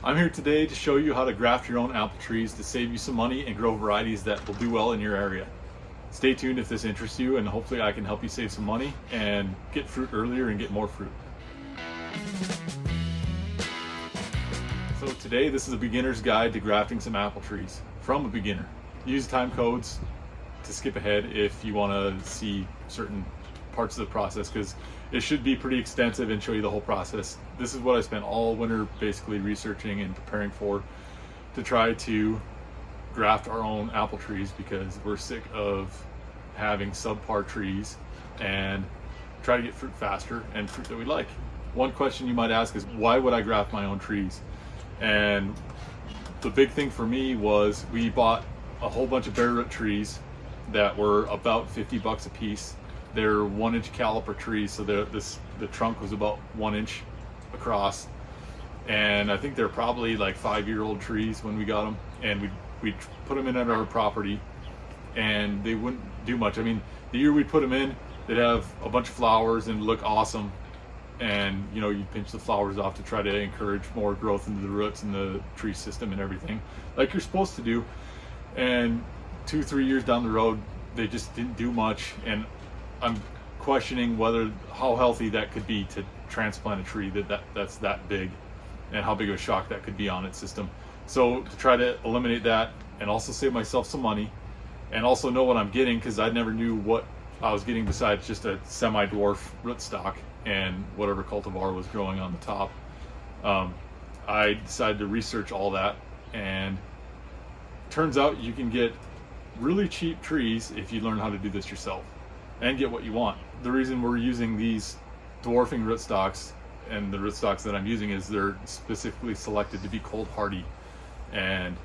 I'm here today to show you how to graft your own apple trees to save you some money and grow varieties that will do well in your area. Stay tuned if this interests you, and hopefully I can help you save some money and get fruit earlier and get more fruit. So today this is a beginner's guide to grafting some apple trees from a beginner. Use time codes to skip ahead if you want to see certain parts of the process, because it should be pretty extensive and show you the whole process. This is what I spent all winter basically researching and preparing for, to try to graft our own apple trees, because we're sick of having subpar trees and try to get fruit faster and fruit that we like. One question you might ask is, why would I graft my own trees? And the big thing for me was, we bought a whole bunch of bare root trees that were about $50 a piece. They're 1-inch caliper trees, so the trunk was about 1 inch across, and I think they're probably like 5-year-old trees when we got them, and we put them in at our property, and they wouldn't do much. I mean, the year we put them in, they'd have a bunch of flowers and look awesome, and you know, you pinch the flowers off to try to encourage more growth into the roots and the tree system and everything, like you're supposed to do. And 2-3 years down the road, they just didn't do much, and I'm questioning how healthy that could be to transplant a tree that's that big, and how big of a shock that could be on its system. So to try to eliminate that and also save myself some money, and also know what I'm getting, because I never knew what I was getting besides just a semi-dwarf rootstock and whatever cultivar was growing on the top, I decided to research all that, and turns out you can get really cheap trees if you learn how to do this yourself and get what you want. The reason we're using these dwarfing rootstocks, and the rootstocks that I'm using, is they're specifically selected to be cold hardy and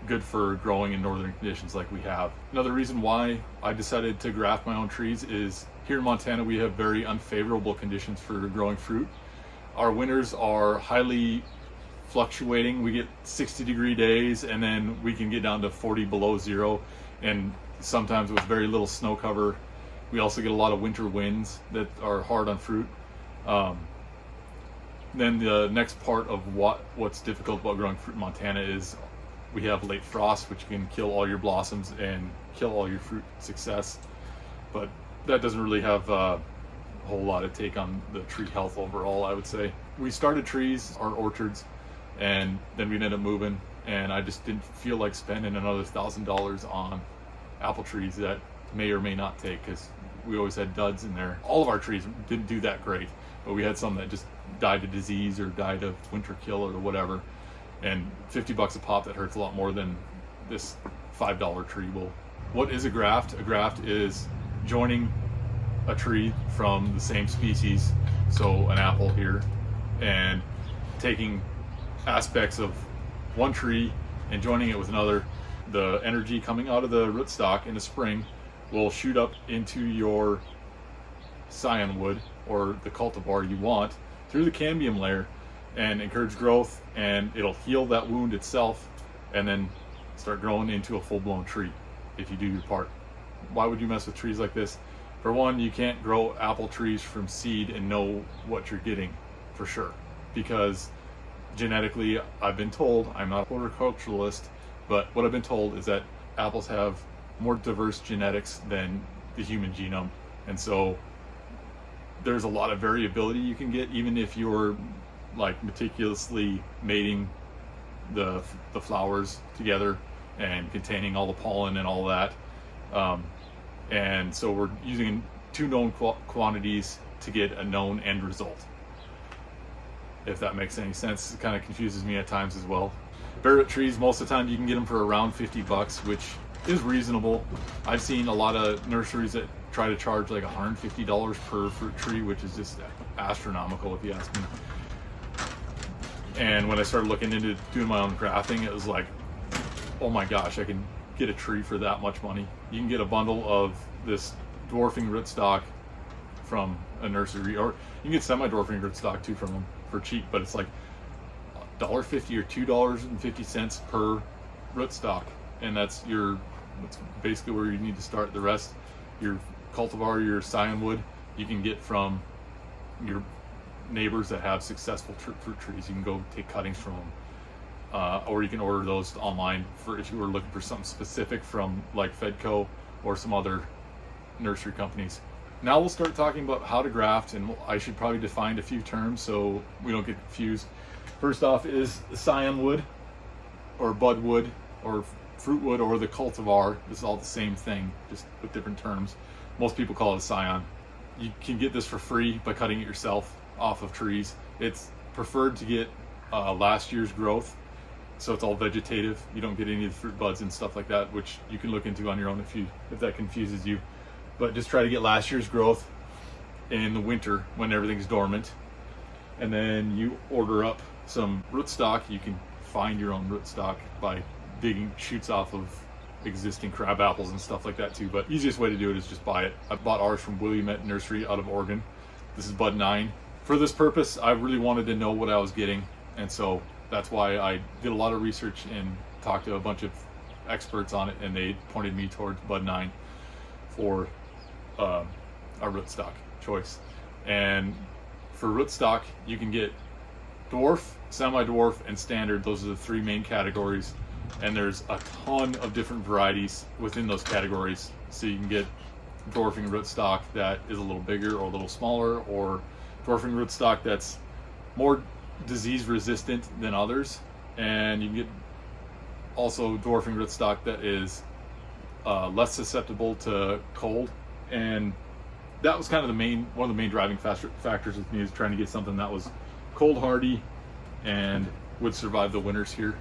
good for growing in northern conditions like we have. Another reason why I decided to graft my own trees is, here in Montana we have very unfavorable conditions for growing fruit. Our winters are highly fluctuating. We get 60-degree days, and then we can get down to 40 below zero, and sometimes with very little snow cover. We also get a lot of winter winds that are hard on fruit. Then the next part of what's difficult about growing fruit in Montana is we have late frost, which can kill all your blossoms and kill all your fruit success. But that doesn't really have a whole lot of take on the tree health overall, I would say. We started trees, our orchards, and then we ended up moving, and I just didn't feel like spending another $1,000 on apple trees that may or may not take, because we always had duds in there. All of our trees didn't do that great, but we had some that just died of disease or died of winter kill or whatever, and $50 a pop, that hurts a lot more than this $5 tree will. What is a graft? A graft is joining a tree from the same species, so an apple here, and taking aspects of one tree and joining it with another. The energy coming out of the rootstock in the spring will shoot up into your Scion wood, or the cultivar you want, through the cambium layer, and encourage growth, and it'll heal that wound itself, and then start growing into a full-blown tree if you do your part. Why would you mess with trees like this? For one, you can't grow apple trees from seed and know what you're getting for sure, because genetically, I've been told, I'm not a horticulturalist, but what I've been told is that apples have more diverse genetics than the human genome, and so there's a lot of variability you can get, even if you're like meticulously mating the flowers together and containing all the pollen and all that. And so we're using 2 known quantities to get a known end result, if that makes any sense. It kind of confuses me at times as well. Bare root trees, most of the time you can get them for around $50, which is reasonable. I've seen a lot of nurseries that try to charge like $150 per fruit tree, which is just astronomical if you ask me. And when I started looking into doing my own grafting, it was like, oh my gosh, I can get a tree for that much money. You can get a bundle of this dwarfing rootstock from a nursery, or you can get semi-dwarfing rootstock too from them for cheap, but it's like $1.50 or $2.50 per rootstock, and that's basically where you need to start. The rest, your cultivar, your Scion wood, you can get from your neighbors that have successful fruit trees. You can go take cuttings from them, or you can order those online for if you were looking for something specific from like Fedco or some other nursery companies. Now we'll start talking about how to graft, and I should probably define a few terms so we don't get confused. First off is Scion wood, or bud wood, or fruit wood, or the cultivar. This is all the same thing, just with different terms. Most people call it a Scion. You can get this for free by cutting it yourself off of trees. It's preferred to get last year's growth, so it's all vegetative. You don't get any of the fruit buds and stuff like that, which you can look into on your own if that confuses you. But just try to get last year's growth in the winter when everything's dormant, and then you order up some rootstock. You can find your own rootstock by digging shoots off of existing crab apples and stuff like that too, but easiest way to do it is just buy it. I bought ours from Willamette Nursery out of Oregon. This is bud 9. For this purpose, I really wanted to know what I was getting, and so that's why I did a lot of research and talked to a bunch of experts on it, and they pointed me towards bud 9 for our rootstock choice. And for rootstock, you can get dwarf, semi-dwarf, and standard. Those are the 3 main categories, and there's a ton of different varieties within those categories. So you can get dwarfing rootstock that is a little bigger or a little smaller, or dwarfing rootstock that's more disease resistant than others, and you can get also dwarfing rootstock that is less susceptible to cold. And that was kind of one of the main driving factors with me, is trying to get something that was cold hardy and would survive the winters here.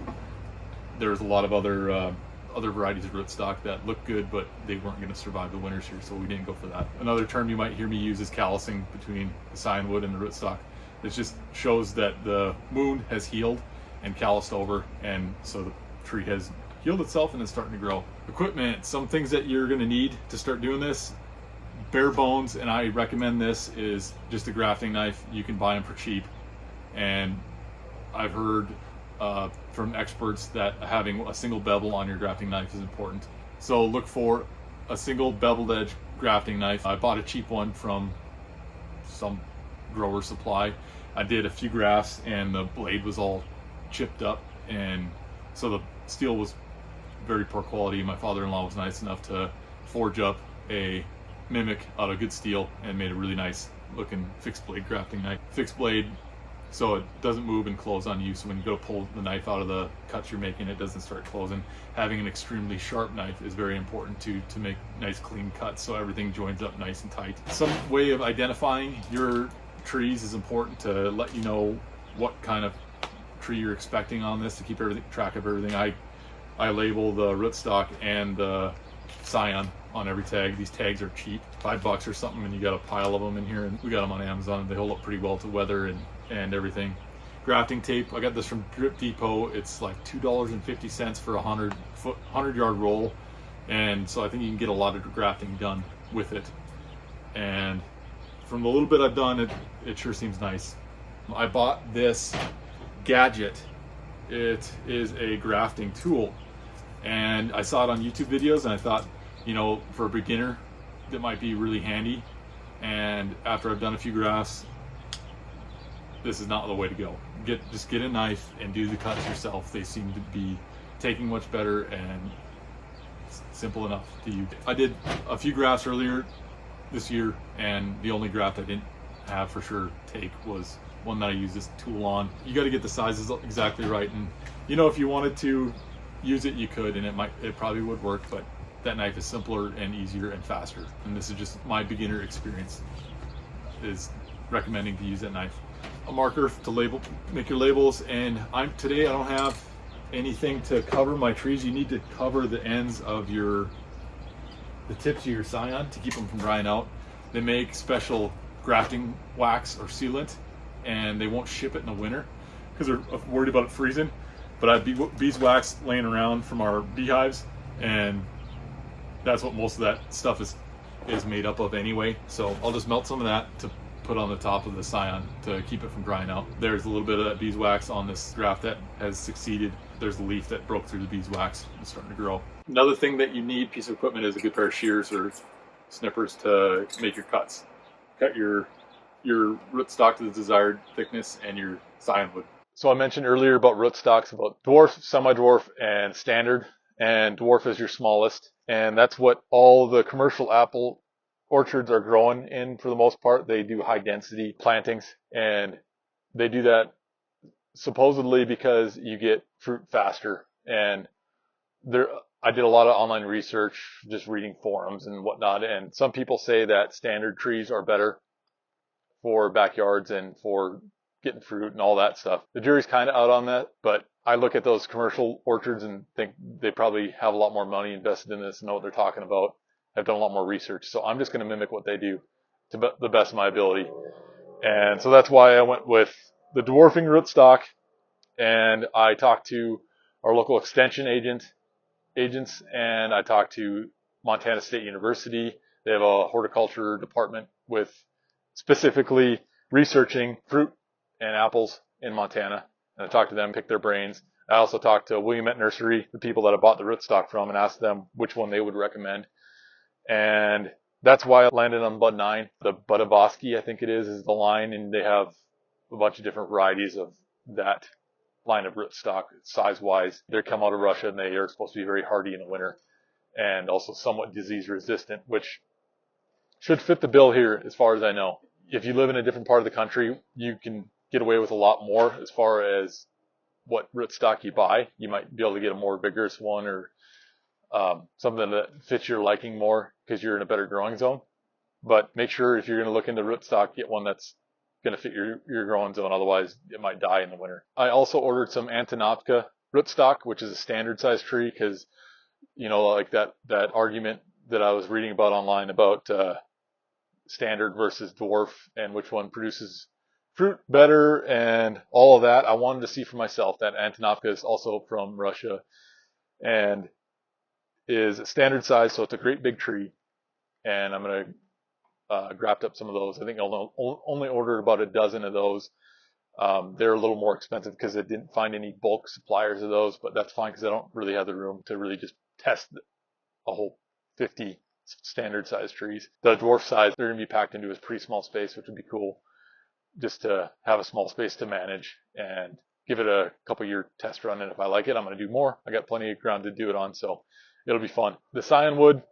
There's a lot of other varieties of rootstock that look good, but they weren't going to survive the winters here, so we didn't go for that. Another term you might hear me use is callusing between the Scion wood and the rootstock. It just shows that the wound has healed and calloused over, and so the tree has healed itself and is starting to grow. Equipment, some things that you're going to need to start doing this, bare bones, and I recommend this, is just a grafting knife. You can buy them for cheap, and I've heard from experts that having a single bevel on your grafting knife is important. So look for a single beveled edge grafting knife. I bought a cheap one from some grower supply. I did a few grafts and the blade was all chipped up, and so the steel was very poor quality. My father-in-law was nice enough to forge up a mimic out of good steel and made a really nice looking fixed blade grafting knife. Fixed blade, so it doesn't move and close on you, so when you go to pull the knife out of the cuts you're making, it doesn't start closing. Having an extremely sharp knife is very important to make nice clean cuts, so everything joins up nice and tight. Some way of identifying your trees is important to let you know what kind of tree you're expecting on this, to keep track of everything. I label the rootstock and the Scion on every tag. These tags are cheap, $5 or something, and you got a pile of them in here, and we got them on Amazon. They hold up pretty well to weather and everything. Grafting tape, I got this from Drip Depot. It's like $2.50 for a 100-yard roll, and so I think you can get a lot of grafting done with it. And from the little bit I've done, it sure seems nice. I bought this gadget. It is a grafting tool, and I saw it on YouTube videos, and I thought, you know, for a beginner, that might be really handy. And after I've done a few grafts, this is not the way to go. Just get a knife and do the cuts yourself. They seem to be taking much better and simple enough to use. I did a few grafts earlier this year, and the only graft I didn't have for sure take was one that I use this tool on. You got to get the sizes exactly right, and you know, if you wanted to use it, you could, and it probably would work, but that knife is simpler and easier and faster. And this is just my beginner experience, is recommending to use that knife. A marker to make your labels, and today I don't have anything to cover my trees. You need to cover the ends of the tips of your Scion to keep them from drying out. They make special grafting wax or sealant, and they won't ship it in the winter because they're worried about it freezing. But I have beeswax laying around from our beehives, and that's what most of that stuff is made up of anyway. So I'll just melt some of that to put on the top of the Scion to keep it from drying out. There's a little bit of that beeswax on this graft that has succeeded. There's a leaf that broke through the beeswax and starting to grow. Another thing that you need, piece of equipment, is a good pair of shears or snippers to make your cuts. Cut your your rootstock to the desired thickness and your scion wood. So I mentioned earlier about rootstocks, about dwarf, semi-dwarf, and standard, and dwarf is your smallest, and that's what all the commercial apple orchards are growing in for the most part. They do high density plantings, and they do that supposedly because you get fruit faster. And there, I did a lot of online research, just reading forums and whatnot, and some people say that standard trees are better for backyards and for getting fruit and all that stuff. The jury's kind of out on that, but I look at those commercial orchards and think they probably have a lot more money invested in this and know what they're talking about. I've done a lot more research, so I'm just going to mimic what they do to the best of my ability. And so that's why I went with the dwarfing rootstock, and I talked to our local extension agents, and I talked to Montana State University. They have a horticulture department with specifically researching fruit and apples in Montana. And I talked to them, picked their brains. I also talked to Williamette Nursery, the people that I bought the rootstock from, and asked them which one they would recommend. And that's why I landed on Bud 9. The Budaboski, I think it is the line, and they have a bunch of different varieties of that line of rootstock size-wise. They come out of Russia, and they are supposed to be very hardy in the winter and also somewhat disease-resistant, which should fit the bill here as far as I know. If you live in a different part of the country, you can get away with a lot more as far as what rootstock you buy. You might be able to get a more vigorous one or something that fits your liking more because you're in a better growing zone. But make sure if you're going to look into rootstock, get one that's going to fit your growing zone. Otherwise, it might die in the winter. I also ordered some Antonopka rootstock, which is a standard size tree because, you know, like that argument that I was reading about online about standard versus dwarf and which one produces fruit better and all of that. I wanted to see for myself. That Antonopka is also from Russia and is a standard size, so it's a great big tree. And I'm going to graft up some of those. I think I'll only ordered about a dozen of those. They're a little more expensive because I didn't find any bulk suppliers of those, but that's fine because I don't really have the room to really just test a whole 50 standard size trees. The dwarf size, they're going to be packed into a pretty small space, which would be cool just to have a small space to manage and give it a couple year test run. And if I like it, I'm going to do more. I got plenty of ground to do it on, so it'll be fun. The Scion wood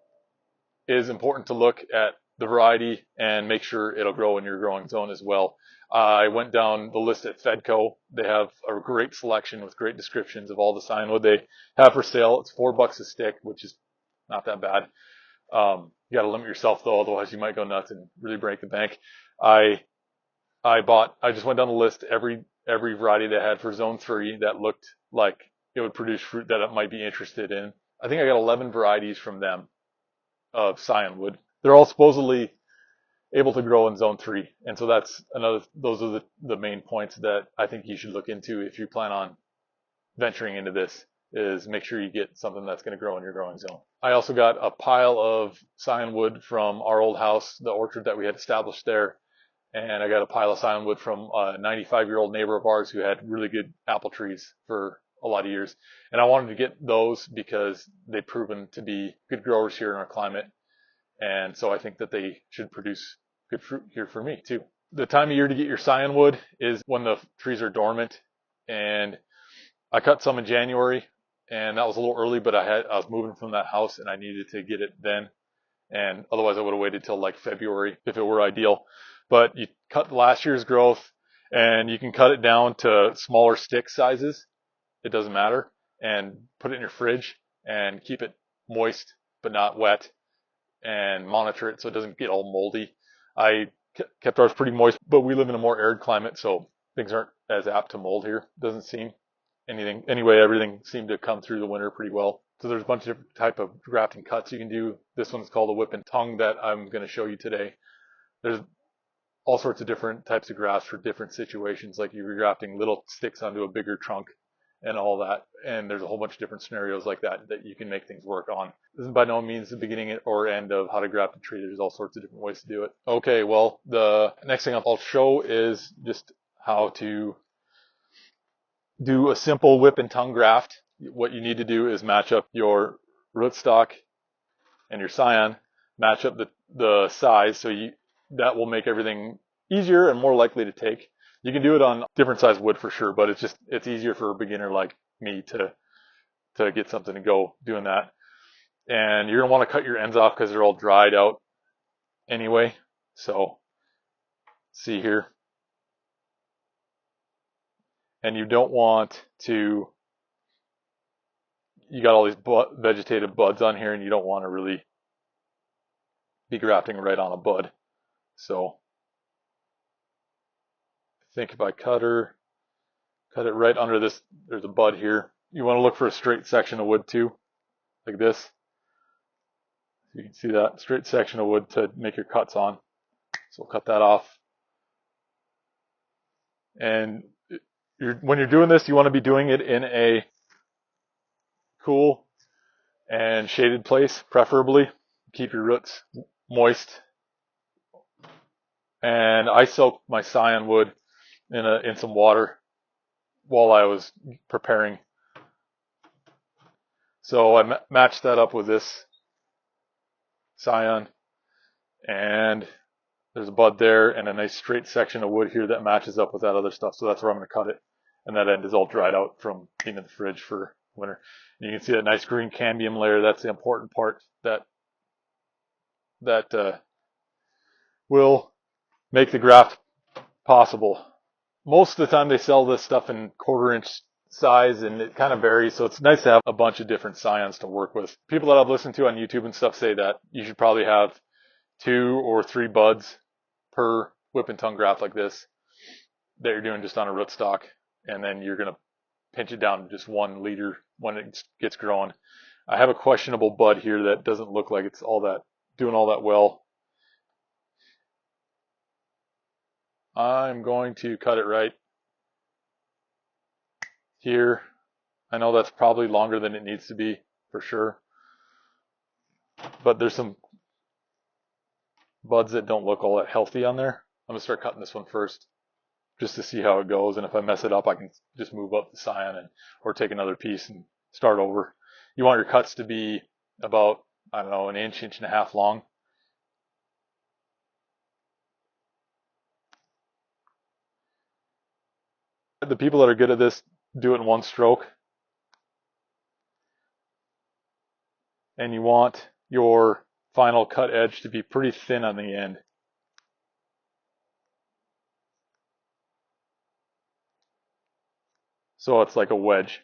is important to look at the variety and make sure it'll grow in your growing zone as well. I went down the list at Fedco. They have a great selection with great descriptions of all the Scion wood they have for sale. It's $4 a stick, which is not that bad. You got to limit yourself though, otherwise you might go nuts and really break the bank. I just went down the list, every variety they had for zone 3 that looked like it would produce fruit that I might be interested in. I think I got 11 varieties from them of Scion wood. They're all supposedly able to grow in zone 3. And so those are the main points that I think you should look into if you plan on venturing into this, is make sure you get something that's going to grow in your growing zone. I also got a pile of Scion wood from our old house, the orchard that we had established there. And I got a pile of Scion wood from a 95-year-old neighbor of ours who had really good apple trees for a lot of years. And I wanted to get those because they've proven to be good growers here in our climate. And so I think that they should produce good fruit here for me too. The time of year to get your Scion wood is when the trees are dormant. And I cut some in January, and that was a little early, but I was moving from that house and I needed to get it then. And otherwise I would have waited till like February if it were ideal. But you cut last year's growth and you can cut it down to smaller stick sizes. It doesn't matter. And put it in your fridge and keep it moist but not wet and monitor it so it doesn't get all moldy. I kept ours pretty moist, but we live in a more arid climate, so things aren't as apt to mold here. Doesn't seem anything. Anyway, everything seemed to come through the winter pretty well. So there's a bunch of different type of grafting cuts you can do. This one's called a whip and tongue that I'm going to show you today. There's all sorts of different types of grafts for different situations, like you're grafting little sticks onto a bigger trunk and all that. And there's a whole bunch of different scenarios like that you can make things work on. This is by no means the beginning or end of how to graft a tree. There's all sorts of different ways to do it. Okay, well, the next thing I'll show is just how to do a simple whip and tongue graft. What you need to do is match up your rootstock and your Scion, match up the size, so that will make everything easier and more likely to take. You can do it on different size wood for sure, but it's easier for a beginner like me to get something to go doing that. And you're gonna want to cut your ends off because they're all dried out anyway. So see here. And you don't want to, you got all these vegetative buds on here and you don't want to really be grafting right on a bud. So I think if I cut it right under this, there's a bud here. You want to look for a straight section of wood too, like this. You can see that straight section of wood to make your cuts on. So we'll cut that off. And when you're doing this, you want to be doing it in a cool and shaded place, preferably. Keep your roots moist. And I soaked my Scion wood in some water while I was preparing. So I matched that up with this Scion, and there's a bud there and a nice straight section of wood here that matches up with that other stuff. So that's where I'm going to cut it. And that end is all dried out from being in the fridge for winter. And you can see that nice green cambium layer. That's the important part that will make the graft possible. Most of the time they sell this stuff in 1/4 inch size, and it kind of varies, so it's nice to have a bunch of different Scions to work with. People that I've listened to on YouTube and stuff say that you should probably have 2 or 3 buds per whip and tongue graft like this that you're doing just on a rootstock, and then you're going to pinch it down to just 1 liter when it gets growing. I have a questionable bud here that doesn't look like it's doing all that well. I'm going to cut it right here. I know that's probably longer than it needs to be for sure, but there's some buds that don't look all that healthy on there. I'm gonna start cutting this one first just to see how it goes, and if I mess it up I can just move up the Scion or take another piece and start over. You want your cuts to be about, I don't know, an inch, inch and a half long. The people that are good at this do it in 1 stroke. And you want your final cut edge to be pretty thin on the end. So it's like a wedge.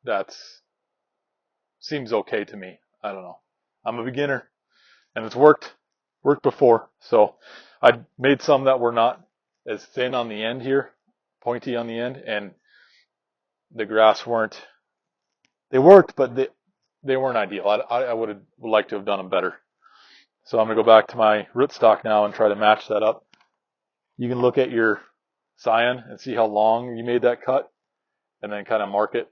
That seems okay to me. I don't know. I'm a beginner and it's worked before. So I made some that were not as thin on the end here, pointy on the end, and the grafts weren't, they worked, but they weren't ideal. I would like to have done them better. So I'm going to go back to my rootstock now and try to match that up. You can look at your Scion and see how long you made that cut, and then kind of mark it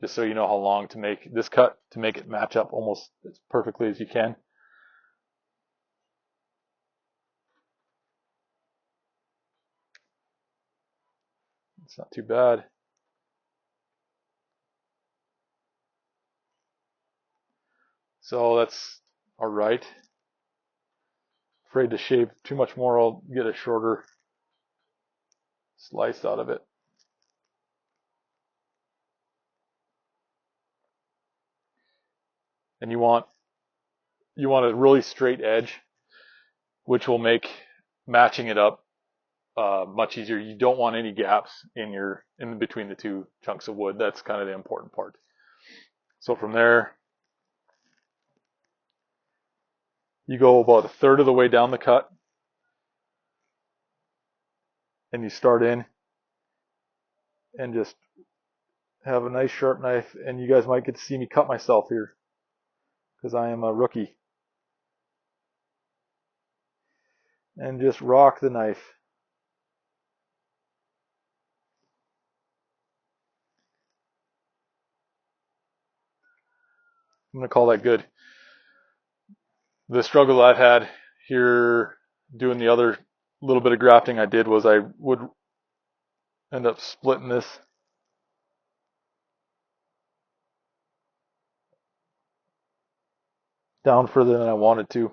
just so you know how long to make this cut to make it match up almost as perfectly as you can. It's not too bad. So that's all right. Afraid to shave too much more, I'll get a shorter slice out of it. And you want a really straight edge, which will make matching it up much easier. You don't want any gaps in between the 2 chunks of wood. That's kind of the important part. So from there, you go about 1/3 of the way down the cut, and you start in and just have a nice sharp knife. And you guys might get to see me cut myself here because I am a rookie. And just rock the knife. I'm going to call that good. The struggle I've had here doing the other little bit of grafting I did was I would end up splitting this down further than I wanted to.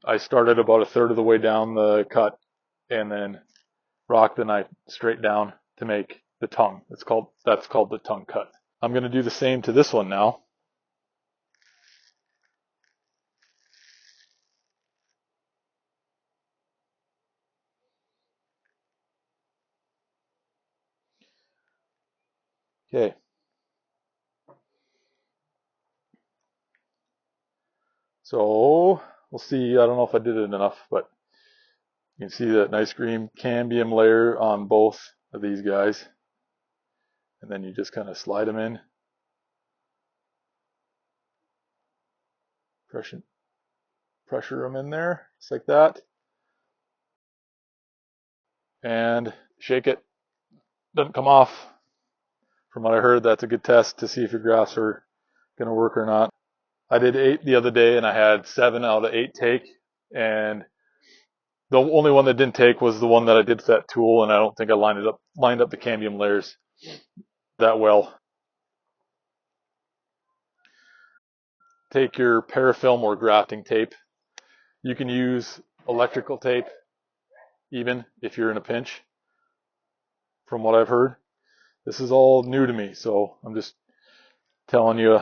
I started about a third of the way down the cut and then rocked the knife straight down to make the tongue. That's called the tongue cut. I'm going to do the same to this one now. Okay. So we'll see. I don't know if I did it enough, but you can see that nice green cambium layer on both of these guys. And then you just kind of slide them in. Pressure them in there, just like that. And shake it. Doesn't come off. From what I heard, that's a good test to see if your grafts are going to work or not. I did 8 the other day and I had 7 out of 8 take. And the only one that didn't take was the one that I did with that tool, and I don't think I lined up the cambium layers that well. Take your parafilm or grafting tape. You can use electrical tape even if you're in a pinch, from what I've heard. This is all new to me, so I'm just telling you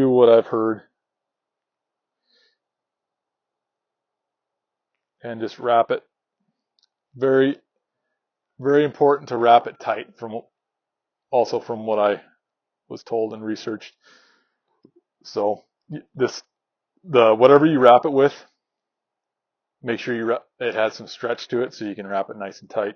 what I've heard. And just wrap it. Very, very important to wrap it tight, from what I was told and researched. So whatever you wrap it with, make sure it has some stretch to it so you can wrap it nice and tight.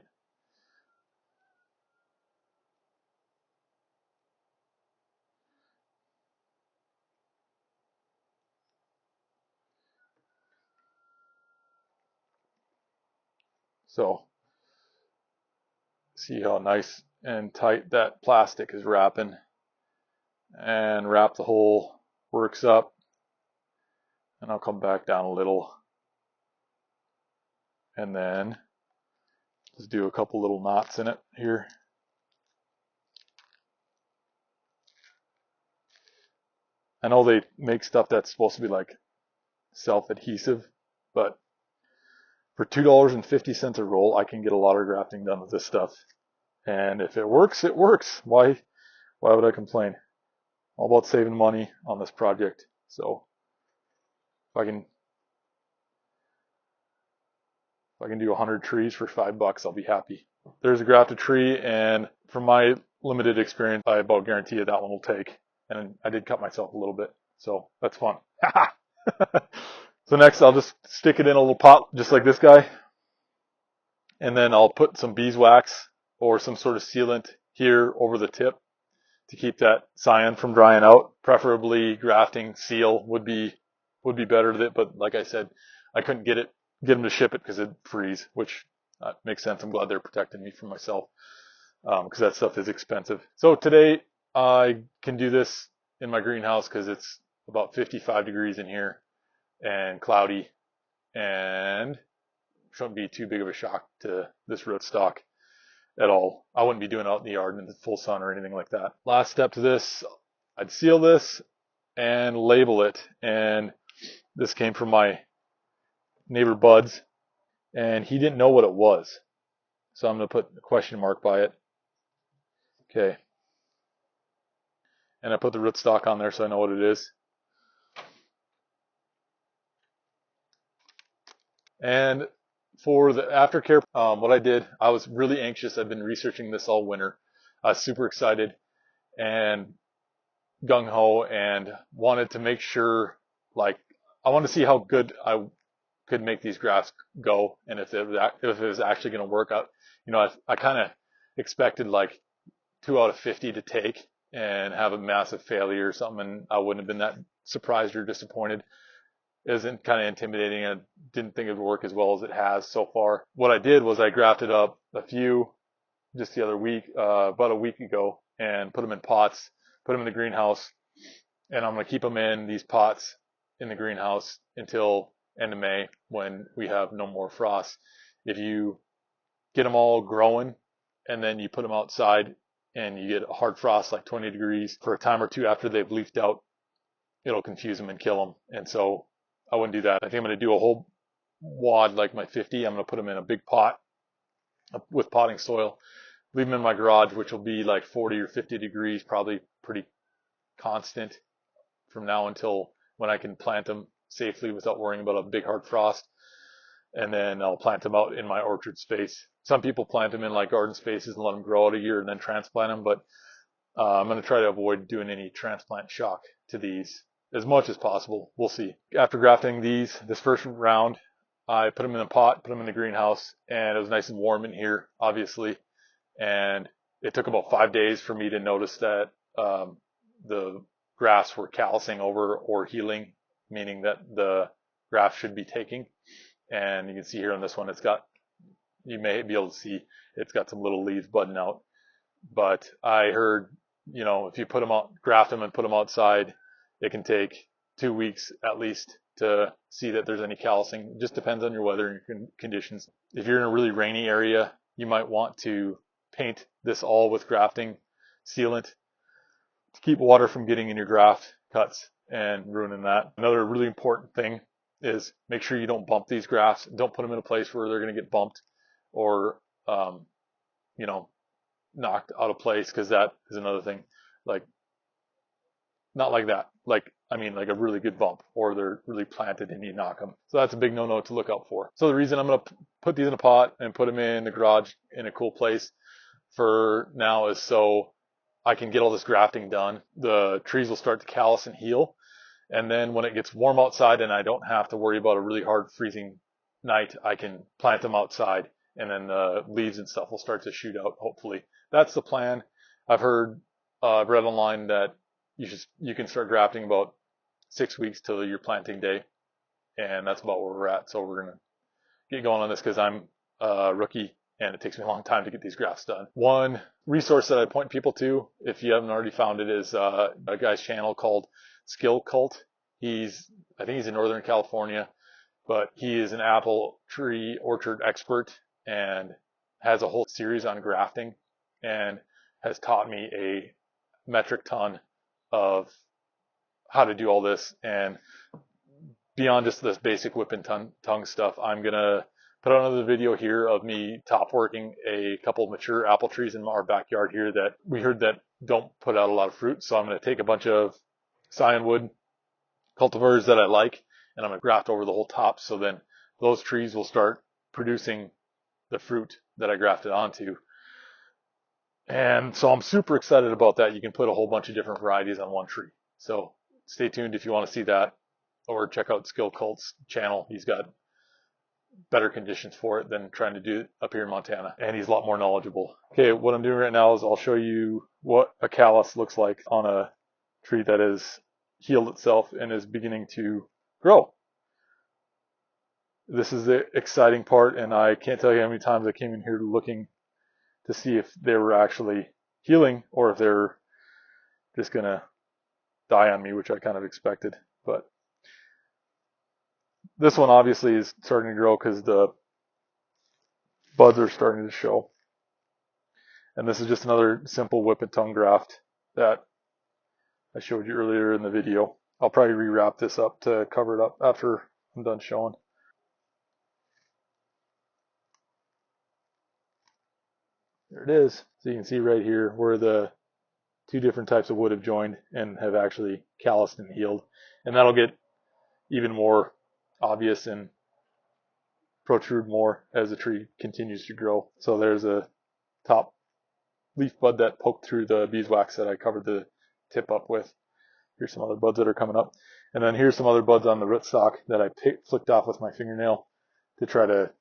So see how nice and tight that plastic is wrapping, and wrap the whole works up. And I'll come back down a little and then just do a couple little knots in it here. I know they make stuff that's supposed to be like self-adhesive, but for $2.50 a roll, I can get a lot of grafting done with this stuff. And if it works, it works. Why would I complain? All about saving money on this project. So if I can do 100 trees for $5, I'll be happy. There's a grafted tree, and from my limited experience, I about guarantee you that one will take. And I did cut myself a little bit, so that's fun. So next, I'll just stick it in a little pot, just like this guy. And then I'll put some beeswax or some sort of sealant here over the tip to keep that Scion from drying out. Preferably grafting seal would be better with it, but like I said, I couldn't get them to ship it because it'd freeze, which makes sense. I'm glad they're protecting me from myself, because that stuff is expensive. So today I can do this in my greenhouse because it's about 55 degrees in here and cloudy, and shouldn't be too big of a shock to this rootstock at all. I wouldn't be doing it out in the yard in the full sun or anything like that. Last step to this, I'd seal this and label it. And this came from my neighbor Bud's, and he didn't know what it was. So I'm going to put a question mark by it. Okay. And I put the rootstock on there so I know what it is. And for the aftercare, what I did, I was really anxious. I've been researching this all winter. I was super excited and gung-ho and wanted to make sure, like, I wanted to see how good I could make these grafts go, and if it was actually going to work out. I kind of expected like 2 out of 50 to take and have a massive failure or something, and I wouldn't have been that surprised or disappointed. It wasn't kind of intimidating, and I didn't think it would work as well as it has so far. What I did was I grafted up a few just the other week, about a week ago, and put them in pots, put them in the greenhouse, and I'm going to keep them in these pots in the greenhouse until end of May, when we have no more frost. If you get them all growing and then you put them outside and you get a hard frost like 20 degrees for a time or two after they've leafed out, it'll confuse them and kill them. And so I wouldn't do that. I think I'm going to do a whole wad like my 50. I'm going to put them in a big pot with potting soil, leave them in my garage, which will be like 40 or 50 degrees, probably pretty constant from now until when I can plant them safely without worrying about a big hard frost. And then I'll plant them out in my orchard space. Some people plant them in like garden spaces and let them grow out a year and then transplant them, but I'm going to try to avoid doing any transplant shock to these as much as possible. We'll see. After grafting this first round, I put them in a pot, put them in the greenhouse, and it was nice and warm in here, obviously. And it took about 5 days for me to notice that the grafts were callusing over or healing, meaning that the graft should be taking. And you can see here on this one, you may be able to see, it's got some little leaves budding out. But I heard, if you put them out, graft them and put them outside, it can take 2 weeks at least to see that there's any callusing. It just depends on your weather and your conditions. If you're in a really rainy area, you might want to paint this all with grafting sealant to keep water from getting in your graft cuts and ruining that. Another really important thing is make sure you don't bump these grafts. Don't put them in a place where they're going to get bumped or, knocked out of place, because that is another thing. Like, not like that. Like a really good bump, or they're really planted and you knock them. So that's a big no-no to look out for. So the reason I'm going to put these in a pot and put them in the garage in a cool place for now is so I can get all this grafting done. The trees will start to callus and heal. And then when it gets warm outside and I don't have to worry about a really hard freezing night, I can plant them outside, and then the leaves and stuff will start to shoot out, hopefully. That's the plan. I've read online that you can start grafting about 6 weeks till your planting day. And that's about where we're at. So we're going to get going on this because I'm a rookie and it takes me a long time to get these grafts done. One resource that I point people to, if you haven't already found it, is a guy's channel called Skill Cult. I think he's in Northern California, but he is an apple tree orchard expert and has a whole series on grafting and has taught me a metric ton of how to do all this. And beyond just this basic whip and tongue stuff, I'm going to put out another video here of me top working a couple of mature apple trees in our backyard here that we heard that don't put out a lot of fruit. So I'm going to take a bunch of Scion wood cultivars that I like, and I'm going to graft over the whole top. So then those trees will start producing the fruit that I grafted onto. And so I'm super excited about that. You can put a whole bunch of different varieties on one tree. So stay tuned if you want to see that, or check out Skill Cult's channel. He's got better conditions for it than trying to do it up here in Montana, and he's a lot more knowledgeable. Okay, what I'm doing right now is I'll show you what a callus looks like on a tree that has healed itself and is beginning to grow. This is the exciting part, and I can't tell you how many times I came in here looking to see if they were actually healing or if they're just going to die on me, which I kind of expected. But this one obviously is starting to grow because the buds are starting to show. And this is just another simple whip and tongue graft that I showed you earlier in the video. I'll probably rewrap this up to cover it up after I'm done showing. There it is. So you can see right here where the two different types of wood have joined and have actually calloused and healed. And that'll get even more obvious and protrude more as the tree continues to grow. So there's a top leaf bud that poked through the beeswax that I covered the tip up with. Here's some other buds that are coming up. And then here's some other buds on the rootstock that I flicked off with my fingernail to try to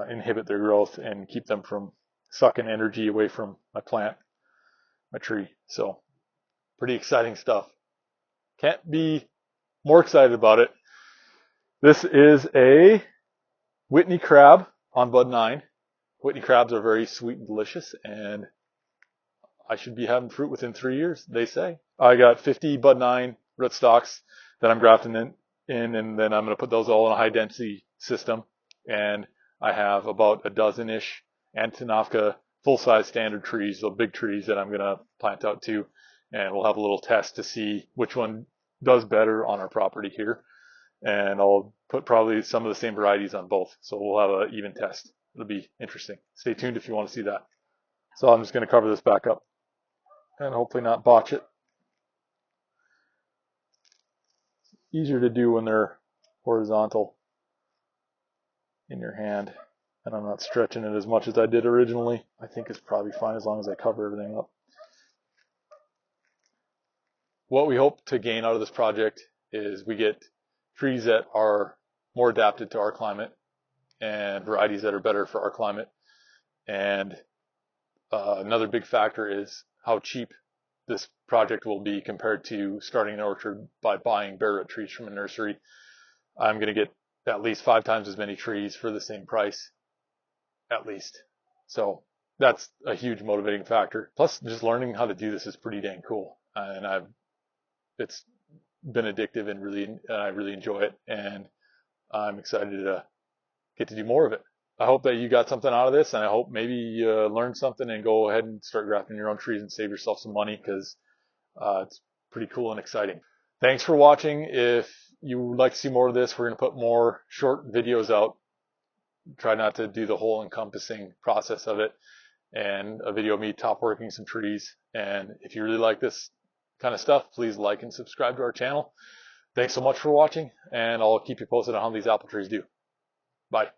inhibit their growth and keep them from sucking energy away from my plant, my tree. So pretty exciting stuff. Can't be more excited about it. This is a Whitney crab on bud 9. Whitney crabs are very sweet and delicious, and I should be having fruit within 3 years, they say. I got 50 bud 9 rootstocks that I'm grafting in, and then I'm going to put those all in a high density system. And I have about a dozen-ish Antonofka full-size standard trees, the big trees that I'm going to plant out too. And we'll have a little test to see which one does better on our property here. And I'll put probably some of the same varieties on both. So we'll have an even test. It'll be interesting. Stay tuned if you want to see that. So I'm just going to cover this back up and hopefully not botch it. Easier to do when they're horizontal in your hand, and I'm not stretching it as much as I did originally. I think it's probably fine as long as I cover everything up. What we hope to gain out of this project is we get trees that are more adapted to our climate and varieties that are better for our climate. And another big factor is how cheap this project will be compared to starting an orchard by buying bare root trees from a nursery. I'm going to get at least 5 times as many trees for the same price, at least. So that's a huge motivating factor. Plus, just learning how to do this is pretty dang cool, and it's been addictive and I really enjoy it, and I'm excited to get to do more of it. I hope that you got something out of this, and I hope maybe you learned something and go ahead and start grafting your own trees and save yourself some money, because it's pretty cool and exciting. Thanks for watching. If you would like to see more of this, we're going to put more short videos out. Try not to do the whole encompassing process of it, and a video of me top working some trees. And if you really like this kind of stuff, please like and subscribe to our channel. Thanks so much for watching, and I'll keep you posted on how these apple trees do. Bye.